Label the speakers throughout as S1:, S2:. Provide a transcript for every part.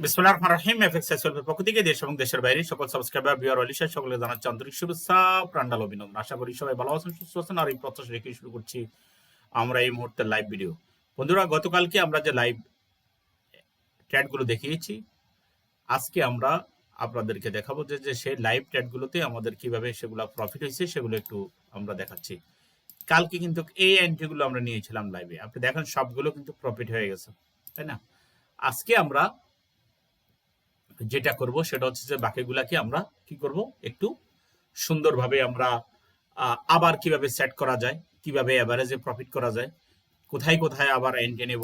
S1: বিসমিল্লাহির রহমানির রহিম। এফএক্সএসএল পক্ষ থেকে দেশ এবং দেশের বাইরে সকল সাবস্ক্রাইবার ভিউয়ার অলিশা সকলকে জানাচ্ছি আন্তরিক শুভেচ্ছা, প্রাণঢাল অভিনন্দন। আশা করি সবাই ভালো আছেন, সুস্থ আছেন। আর এই প্রত্যাশা রেখে শুরু করছি আমরা এই মুহূর্তে লাইভ ভিডিও। বন্ধুরা, গতকালকে আমরা যে লাইভ ট্যাটগুলো দেখিয়েছি, আজকে আমরা আপনাদেরকে দেখাবো যে সেই লাইভ ট্যাটগুলোতে আমাদের কিভাবে সেগুলো প্রফিট হয়েছে সেগুলো একটু আমরা দেখাচ্ছি। কালকে কিন্তু এই এন্ট্রিগুলো আমরা নিয়েছিলাম লাইভে, আপনি দেখেন সবগুলো কিন্তু প্রফিট হয়ে গেছে, তাই না? আজকে আমরা যেটা করব সেটা হচ্ছে যে বাকিগুলাকে আমরা কি করব, একটু সুন্দরভাবে আমরা আবার কিভাবে সেট করা যায়, কিভাবে এভারেজে প্রফিট করা যায়, কোথায় কোথায় আবার এন্ট্রি নেব,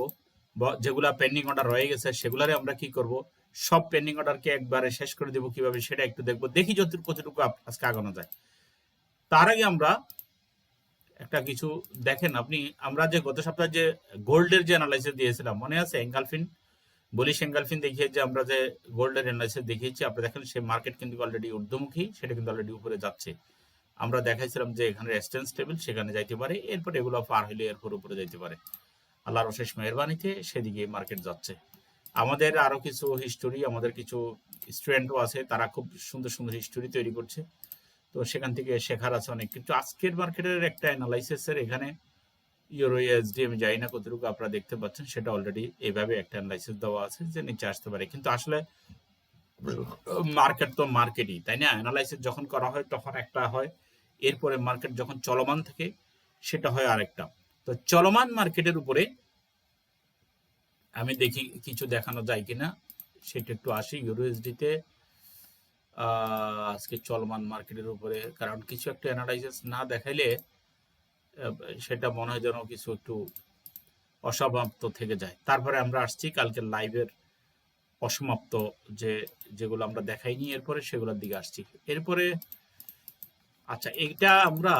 S1: যেগুলা পেন্ডিং অর্ডার রয়ে গেছে সেগুলারে আমরা কি করব, সব পেন্ডিং অর্ডারকে একবারে শেষ করে দেব কিভাবে সেটা একটু দেখব, দেখি কতটুকু আজকে আগানো যায়। তার আগে আমরা একটা কিছু দেখেন, আমরা যে গত সপ্তাহে যে গোল্ডের যে অ্যানালাইসিস দিয়েছিলাম মনে আছে, এঙ্গালফিন বলিশ এঙ্গালফিন দেখিয়ে যে আমরা যে গোল্ডের অ্যানালাইসিস দেখিয়েছি, আপনারা দেখেন সেই মার্কেট কিন্তু অলরেডি ঊর্ধ্বমুখী, সেটা কিন্তু অলরেডি উপরে যাচ্ছে। আমরা দেখাইছিলাম যে এখানে রেজিস্ট্যান্স টেবিল, সেখানে যাইতে পারে, এরপর এগুলো পার হলে এরপর উপরে যাইতে পারে। আল্লাহর অশেষ মেহেরবানিতে সেদিকে মার্কেট যাচ্ছে। আমাদের আরো কিছু হিস্টোরি, আমাদের কিছু স্টুডেন্টও আছে, তারা খুব সুন্দর সুন্দর হিস্টোরি তৈরি করছে, তো সেখান থেকে শেখার আছে অনেক কিছু। আজকের মার্কেটের একটা অ্যানালাইসিসের এখানে ইউরো ইউএসডি আমি জানি না কতটুকু আপনারা দেখতে পাচ্ছেন, সেটা অলরেডি এইভাবে একটা অ্যানালাইসিস দেওয়া আছে যে নিচে আসতে পারে, কিন্তু আসলে মার্কেট তো মার্কেটই, তাই না? অ্যানালাইসিস যখন করা হয় তখন একটা হয়, এরপরে মার্কেট যখন চলমান থাকে সেটা হয় আরেকটা। তো চলমান মার্কেটের উপরে আমি দেখি কিছু দেখানো যায় কিনা, সেটা একটু আসি ইউরোএসডিতে আজকে চলমান মার্কেটের উপরে, কারণ কিছু একটা অ্যানালাইসিস না দেখাইলে সেটা মনে হয় যেন কিছু একটু অসমাপ্ত থেকে যায়। তারপরে আমরা আসছি কালকে লাইভের অসমাপ্ত যেগুলো আমরা দেখাইনি, এরপরে সেগুলোর দিকে আসছি। এরপরে আচ্ছা, এইটা আমরা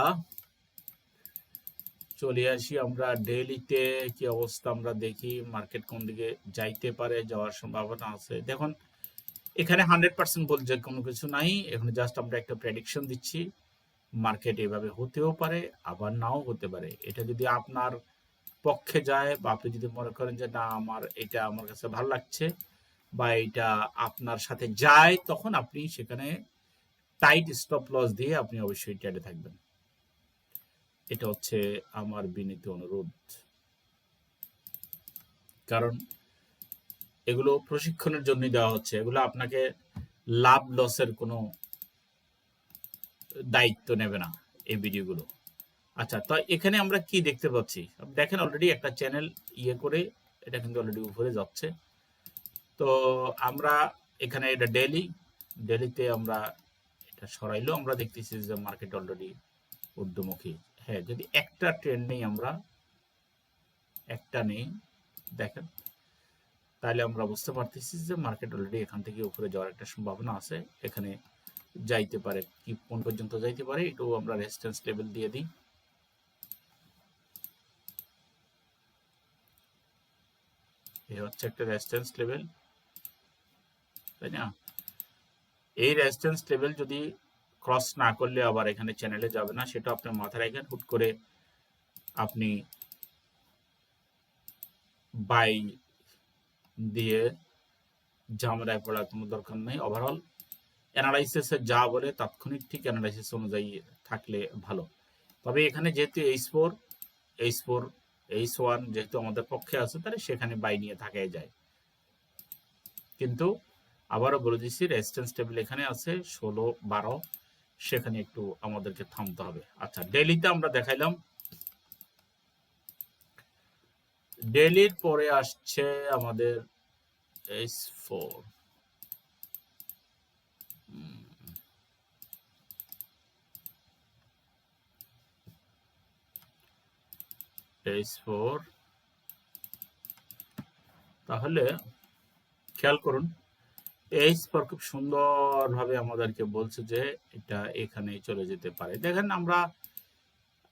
S1: চলে আসি, আমরা ডেইলিতে কি অবস্থা আমরা দেখি, মার্কেট কোন দিকে যাইতে পারে, যাওয়ার সম্ভাবনা আছে। দেখুন এখানে 100% বলছে কোনো কিছু নাই, এখানে জাস্ট আমরা একটা প্রেডিকশন দিচ্ছি। মার্কেট এভাবে হতেও পারে, আবার নাও হতে পারে। এটা যদি আপনার পক্ষে যায় বা আপনি যদি মনে করেন যে না এটা আমার কাছে ভালো লাগছে বা এটা আপনার সাথে যায়, তখন আপনি সেখানে টাইট স্টপ লস দিয়ে আপনি অবশ্যই ট্রেডে থাকবেন। এটা হচ্ছে আমার বিনীত অনুরোধ, কারণ এগুলো প্রশিক্ষণের জন্য দেওয়া হচ্ছে, এগুলো আপনাকে লাভ লসের কোনো দায়িত্ব নেবে না এই ভিডিওগুলো। আচ্ছা, তো এখানে আমরা কি দেখতে পাচ্ছি, দেখেন অলরেডি একটা চ্যানেল করে এটা কিন্তু অলরেডি উপরে যাচ্ছে। তো আমরা এখানে এটা ডেলিতে আমরা এটা সরাইলেও আমরা দেখতেছি যে মার্কেট অলরেডি ঊর্ধ্বমুখী। হ্যাঁ, যদি একটা ট্রেন্ড নেই, আমরা একটা নেই দেখেন, তাহলে আমরা বুঝতে পারতেছি যে মার্কেট অলরেডি এখান থেকে উপরে যাওয়ার একটা সম্ভাবনা আছে, এখানে যাইতে পারে, কি কোন পর্যন্ত যাইতে পারে এটাও আমরা রেজিস্ট্যান্স লেভেল দিয়ে দিই। এই হচ্ছে একটা রেজিস্ট্যান্স লেভেল, তাই না? এই রেজিস্ট্যান্স লেভেল যদি ক্রস না করলে আবার এখানে চ্যানেলে যাবে না, সেটা আপনার মাথায় রাখেন। হুট করে আপনি বাই দিয়ে ঝামেলায় পড়ার কোনো দরকার নেই। ওভারঅল অ্যানালাইসিসে যা বলে তাৎক্ষণিক ঠিক অ্যানালাইসিস অনুযায়ী থাকলে ভালো। তবে এখানে যেহেতু H4 H1 যেহেতু আমাদের পক্ষে আছে, তাহলে সেখানে বাই নিয়ে থাকাই যায়। কিন্তু আবারও বলে দিচ্ছি, রেজিস্ট্যান্স টেবিল এখানে আছে 16-12, সেখানে একটু আমাদেরকে থামতে হবে। আচ্ছা, ডেইলিতে আমরা দেখাইলাম, ডেইলির পরে আসছে আমাদের H4। H4 তাহলে খেয়াল করুন, H4 খুব সুন্দরভাবে আমাদেরকে বলছে যে এটা এখানেই চলে যেতে পারে। দেখেন আমরা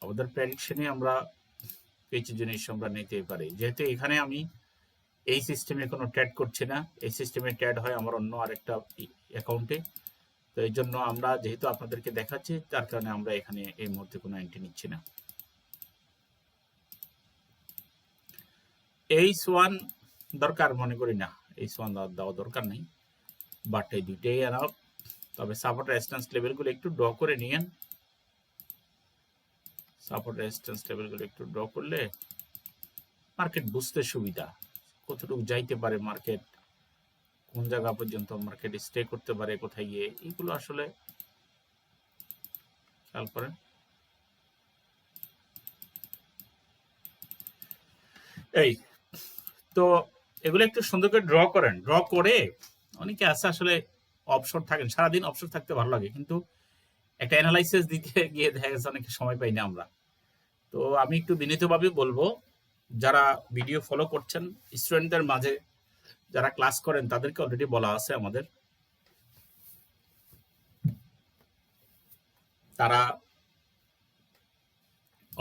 S1: আমাদের প্রেডিকশনে আমরা কিছু জিনিস আমরা নিতে পারি, যেহেতু এখানে আমি এই সিস্টেমে কোনো ট্রেড করছি না, এই সিস্টেমে ট্রেড হয় আমার অন্য আরেকটা অ্যাকাউন্টে। তো এই জন্য আমরা যেহেতু আপনাদেরকে দেখাচ্ছি, তার কারণে আমরা এখানে এই মুহূর্তে কোনো এন্ট্রি নিচ্ছি না। H1 দরকার মনে করি না, H1 দেওয়া দরকার নেই, বাট এই দুইটাই এনাফ। তবে সাপোর্ট রেজিস্ট্যান্স লেভেলগুলো একটু ড্র করে নিয়েন। সাপোর্ট রেজিস্ট্যান্স লেভেলগুলো একটু ড্র করলে মার্কেট বুঝতে সুবিধা, কতটুকু যাইতে পারে মার্কেট, কোন জায়গা পর্যন্ত মার্কেট স্টে করতে পারে, কোথায় গিয়ে, এগুলো আসলে খেয়াল করেন। এই তো এগুলো একটু সুন্দর করে ড্র করেন। ড্র করে অনেকে আছে আসলে অবসর থাকেন, সারাদিন অবসর থাকতে ভালো লাগে, কিন্তু একটা অ্যানালাইসিস দিতে গিয়ে দেখা গেছে অনেক সময় পাই না আমরা। তো আমি একটু বিনীতভাবে বলবো, যারা ভিডিও ফলো করছেন, স্টুডেন্টদের মাঝে যারা ক্লাস করেন তাদেরকে অলরেডি বলা আছে আমাদের, তারা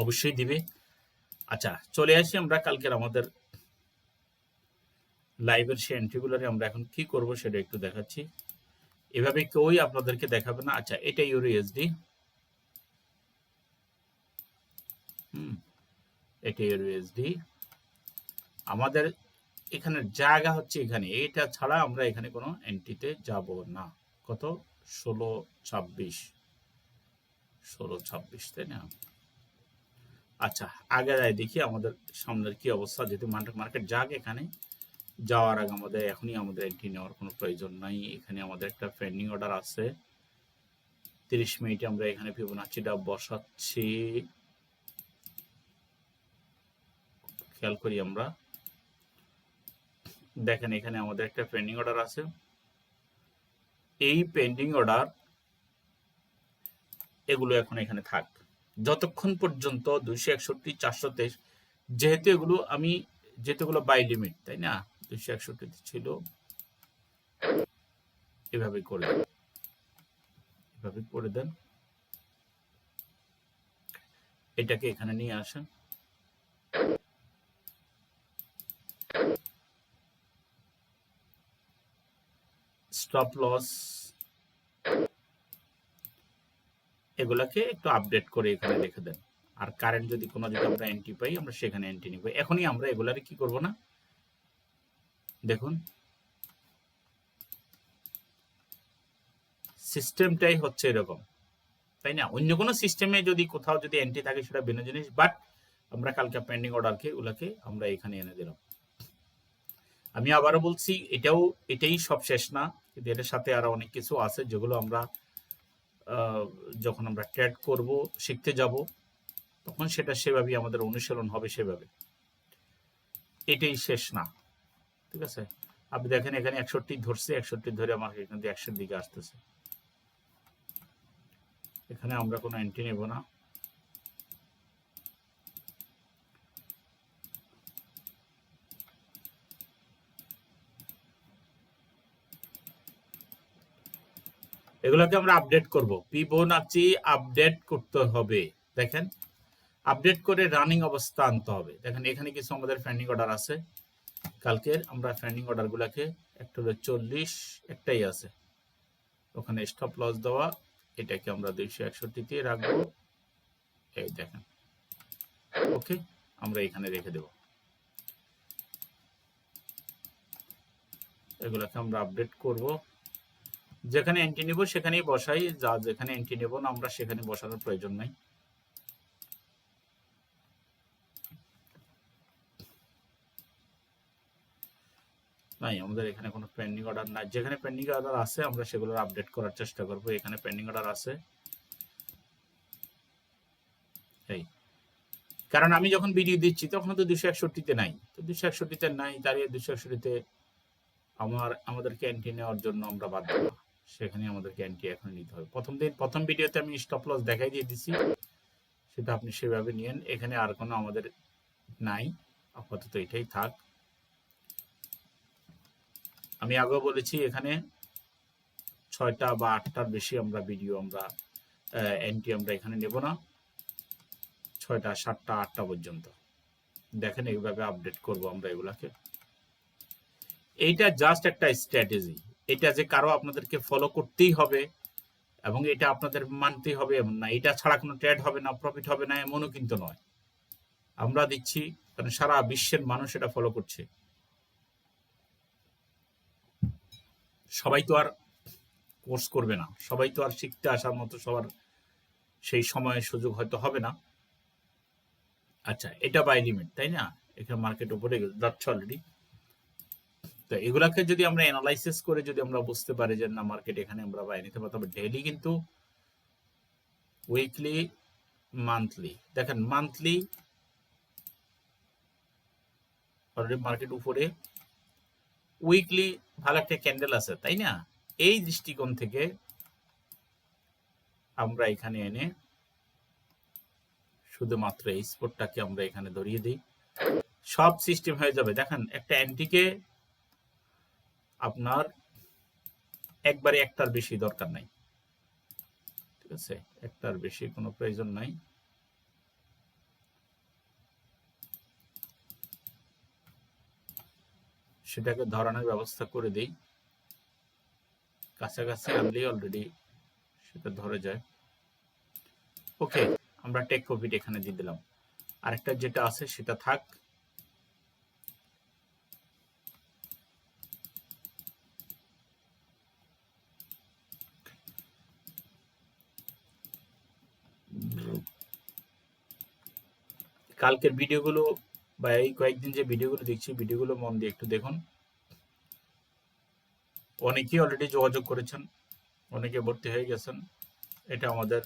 S1: অবশ্যই দিবে। আচ্ছা, চলে আসি আমরা কালকের আমাদের লাইভের সেই এন্ট্রিগুলোরে আমরা এখন কি করব সেটা একটু দেখাচ্ছি। এভাবে কেউই আপনাদেরকে দেখাবে না। আচ্ছা, এটা ইউরো ইউএসডি, এটা ইউরো ইউএসডি। আমাদের এখানে জায়গা হচ্ছে এখানে, এটা ছাড়া আমরা এখানে কোনো এন্ট্রিতে যাব না। কত? 16.26, 16.26, তাই না? আচ্ছা, আগে যাই দেখি আমাদের সামনের কি অবস্থা। যেহেতু মার্কেট যাক, এখানে যাওয়ার আগে আমাদের এখনই আমাদের এন্ট্রি নেওয়ার কোনো প্রয়োজন নাই। এখানে আমাদের একটা পেন্ডিং অর্ডার আছে 30 মিনিটে, আমরা এখানে ফিবোনাচিটা বসাচ্ছি। খেয়াল করি আমরা, দেখেন এখানে আমাদের একটা পেন্ডিং অর্ডার আছে। এই পেন্ডিং অর্ডার এগুলো এখন এখানে থাক যতক্ষণ পর্যন্ত 261, 423, যেহেতু এগুলো যেহেতুগুলো বাই লিমিট, তাই না? 261 ছিল, এভাবে করে দেন, এভাবে করে দেন। এটাকে এখানে নিয়ে আসেন। স্টপ লস এগুলাকে একটু আপডেট করে এখানে রেখে দেন। আর কারেন্ট যদি আমরা এন্ট্রি পাই, আমরা সেখানে এন্ট্রি নিব। এখনই আমরা এগুলারে কি করব না, দেখুন সিস্টেমটাই হচ্ছে এরকম, তাই না? অন্য কোনো সিস্টেমে যদি কোথাও যদি এন্ট্রি থাকে সেটা ভিন্ন জিনিস, বাট আমরা কালকে পেন্ডিং অর্ডারকে ওগুলাকে আমরা এখানে এনে দিলাম। আমি আবারও বলছি, এটাই সব শেষ না, কিন্তু এটার সাথে আরো অনেক কিছু আছে যেগুলো আমরা যখন আমরা ট্রেড করব, শিখতে যাব, তখন সেটা সেভাবেই আমাদের অনুশীলন হবে সেভাবে। এটাই শেষ না, ঠিক আছে? আপনি দেখেন এখানে 61 ধরছে, 61 ধরে আমাকে এখান থেকে 100-এর দিকে আসতেছে। এখানে আমরা কোনো এন্ট্রি নেব না। এগুলোকে আমরা আপডেট করব, ফিবোনাচি আপডেট করতে হবে। দেখেন, আপডেট করে রানিং অবস্থা আনতে হবে। দেখেন এখানে কিছু আমাদের পেন্ডিং অর্ডার আছে কালকের, আমরা পেন্ডিং অর্ডারগুলোকে একটা হলো 40, একটাই আছে ওখানে স্টপ লস দেওয়া, এটাকে আমরা 261 দিয়ে রাখবো। এই দেখেন, ওকে, আমরা এখানে রেখে দেব। এগুলোকে আমরা আপডেট করব, যেখানে এন্ট্রি নেব সেখানেই বসাই, যা যেখানে এন্ট্রি নেব না আমরা সেখানে বসানোর প্রয়োজন নাই। নাই, আমাদের এখানে কোনো পেন্ডিং অর্ডার নাই। যেখানে পেন্ডিং অর্ডার আছে আমরা সেগুলোর আপডেট করার চেষ্টা করব। এখানে পেন্ডিং অর্ডার আছে, এই কারণ আমি যখন ভিডিও দিচ্ছি তখন তো 261-তে নাই, তো 261-তে নাই দাঁড়িয়ে 261-তে আমাদেরকে এন্ট্রি নেওয়ার জন্য আমরা বাধ্য না, সেখানে আমাদেরকে এন্ট্রি এখন নিতে হবে। প্রথম ভিডিওতে আমি স্টপ লস দেখাই দিয়ে দিছি, সেটা আপনি সেভাবে নিয়েন। এখানে আর কোনো আমাদের নাই, আপাতত এটাই থাক। আমি আগেও বলেছি এখানে 6টা বা 8টার বেশি আমরা এন্ট্রি আমরা এখানে নেব না, 6টা, 7টা, 8টা পর্যন্ত। দেখেন এইভাবে আপডেট করব আমরা এগুলাকে। এইটা জাস্ট একটা স্ট্র্যাটেজি, এটা যে কারো আপনাদেরকে ফলো করতেই হবে এবং এটা আপনাদের মানতেই হবে এমন না, এটা ছাড়া কোনো ট্রেড হবে না, প্রফিট হবে না, এমনও কিন্তু নয়। আমরা দিচ্ছি কারণ সারা বিশ্বের মানুষ এটা ফলো করছে। সবাই তো আর কোর্স করবে না, সবাই তো আর শিখতে আসার মতো সবার সেই সময় সুযোগ হয়তো হবে না। আচ্ছা, এটা বাই লিমিট, তাই না? এখানে মার্কেট উপরে যাচ্ছে অলরেডি। তো এগুলাকে যদি আমরা অ্যানালাইসিস করে যদি আমরা বুঝতে পারি যে না মার্কেট এখানে আমরা বাই নিতে পারি, তবে ডেইলি কিন্তু উইকলি, মান্থলি, দেখেন মান্থলি অলরেডি মার্কেট উপরে, উইকলি ভালো একটা ক্যান্ডেল আছে, তাই না? এই দৃষ্টিকোণ থেকে আমরা এখানে এনে শুধুমাত্র এই স্পটটাকে আমরা এখানে ধরিয়ে দিই, সব সিস্টেম হয়ে যাবে। দেখেন একটা অ্যান্টিকে আপনার একবারে একটার বেশি দরকার নাই, ঠিক আছে? একটার বেশি কোনো প্রয়োজন নাই। সেটাকে ধরানোর ব্যবস্থা করে দিই, কাছাকাছি আনলেই অলরেডি সেটা ধরে যায়। ওকে, আমরা টেক প্রফিট এখানে দিয়ে দিলাম। আরেকটা যেটা আছে সেটা থাক। কালকের ভিডিওগুলো বা এই কয়েকদিন যে ভিডিওগুলো দেখছি, ভিডিওগুলো মন দিয়ে একটু দেখুন। অনেকেই অলরেডি যোগাযোগ করেছেন, অনেকে ভর্তি হয়ে গেছেন। এটা আমাদের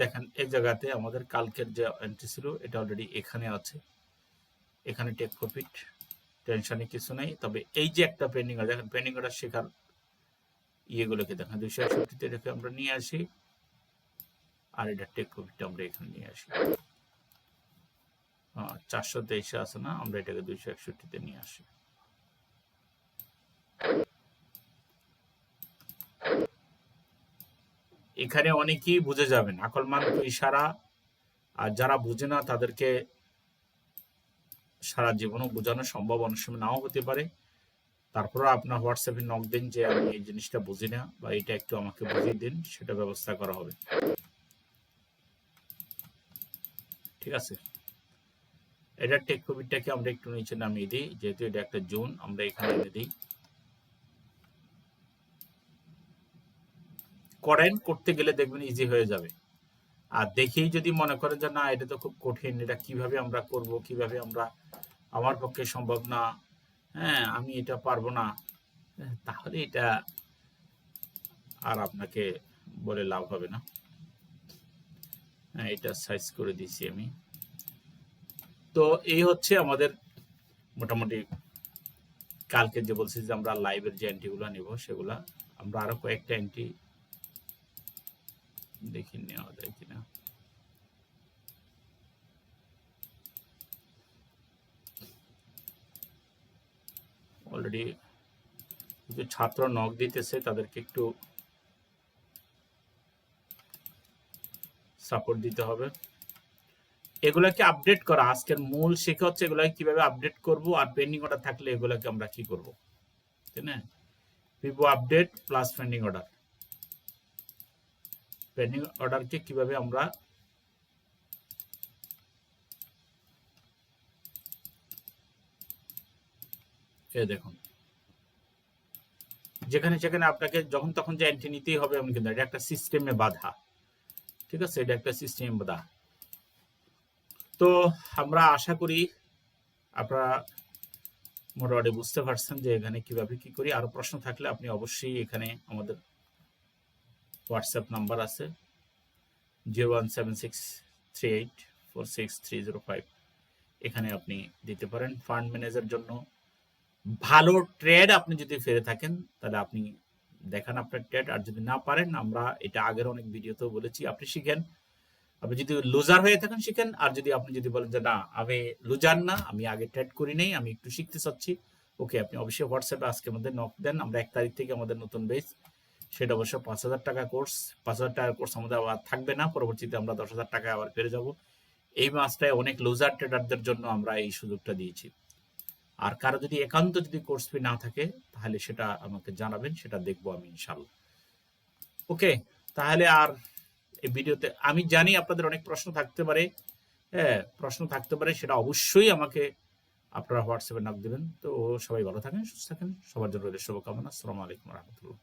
S1: দেখেন এই জায়গাতে আমাদের কালকের যে এন্ট্রি ছিল এটা অলরেডি এখানে আছে, এখানে টেক প্রফিট, টেনশনে কিছু নেই। তবে এই যে একটা পেন্ডিং আছে, দেখেন পেন্ডিং অর্ডার শেখার ইয়েগুলোকে দেখেন 261 রেখে আমরা নিয়ে আসি, আর এটা টেক প্রফিটটা আমরা এখানে নিয়ে আসি। 423 আছে না, আমরা এটাকে 261 নিয়ে আসি। এখানে অনেকেই বুঝে যাবেন, আকলমান ইশারা, আর যারা বুঝে না তাদেরকে সারা জীবনও বোঝানো সম্ভব অনেক সময় নাও হতে পারে। তারপরে আপনার হোয়াটসঅ্যাপে নক দিন যে আমি এই জিনিসটা বুঝি না বা এটা একটু আমাকে বুঝিয়ে দিন, সেটা ব্যবস্থা করা হবে, ঠিক আছে? এটা টেক প্রফিটটাকে আমরা একটু নিচে নামিয়ে দিই, যেহেতু এটা একটা জোন, আমরা এখানে এনে দিই। করেন, করতে গেলে দেখবেন ইজি হয়ে যাবে। আর দেখেই যদি মনে করেন যে না এটা তো খুব কঠিন, এটা কিভাবে আমরা করব, কিভাবে আমরা, আমার পক্ষে সম্ভব না, হ্যাঁ আমি এটা পারবো না, তাহলে এটা আর আপনাকে বলে লাভ হবে না। হ্যাঁ, এটা সাইজ করে দিয়েছি আমি। তো এই হচ্ছে আমাদের মোটামুটি কালকে যে বলছি যে আমরা লাইভের যে এন্ট্রিগুলো নিব সেগুলা, আমরা আরো কয়েকটা এন্ট্রি দেখি নেওয়া যায় কিনা। অলরেডি যে ছাত্র নক দিতেছে তাদেরকে একটু সাপোর্ট দিতে হবে। এগুলাকে আপডেট করা আজকের মূল শিক্ষা হচ্ছে, এগুলাকে কিভাবে আপডেট করব, আর পেন্ডিং অর্ডার থাকলে এগুলাকে আমরা কি করব, তাই না? পিভো update plus pending order, pending অর্ডারকে কিভাবে আমরা দেখুন যেখানে সেখানে আপনাকে যখন তখন যে এন্ট্রি নিতেই হবে এমন কিন্তু এটা একটা সিস্টেমে বাধা, ঠিক আছে? এটা একটা সিস্টেমে বাধা। তো আমরা আশা করি আপনারা মোটামুটি বুঝতে পারছেন যে এখানে কিভাবে কি করি। আরো প্রশ্ন থাকলে আপনি অবশ্যই এখানে আমাদের হোয়াটসঅ্যাপ নাম্বার আছে 01763846305, এখানে আপনি দিতে পারেন। ফান্ড ম্যানেজার জন্য ভালো ট্রেড আপনি যদি ফিরে থাকেন তাহলে আপনি দেখান আপনার ট্রেড, আর যদি না পারেন, আমরা এটা আগের অনেক ভিডিওতেও বলেছি, আপনি শিখেন। আপনি যদি লুজার হয়ে থাকেন শিখেন, আর যদি আপনি যদি বলেন যে না আমি লুজার না, আমি আগে ট্রেড করি নাই, আমি একটু শিখতে চাচ্ছি, ওকে, আপনি অবশ্যই হোয়াটসঅ্যাপে আজকে আমাদের নক দেন। আমরা 1 তারিখ থেকে আমাদের নতুন বেচ, সেটা অবশ্য 5,000 টাকা কোর্স। 5,000 টাকার কোর্স আমাদের আবার থাকবে না, পরবর্তীতে আমরা 10,000 টাকা আবার পেরে যাব। এই মাসটায় অনেক লুজার ট্রেডারদের জন্য আমরা এই সুযোগটা দিয়েছি। আর কারো যদি একান্ত যদি কোর্স ফি না থাকে তাহলে সেটা আমাকে জানাবেন, সেটা দেখবো আমি ইনশাল্লাহ। ওকে, তাহলে আর এই ভিডিওতে আমি জানি আপনাদের অনেক প্রশ্ন থাকতে পারে, হ্যাঁ প্রশ্ন থাকতে পারে, সেটা অবশ্যই আমাকে আপনারা হোয়াটসঅ্যাপে নক দিবেন। তো সবাই ভালো থাকেন, সুস্থ থাকেন, সবার জন্য রইল শুভকামনা। আসসালামু আলাইকুম রহমতুল্লাহ।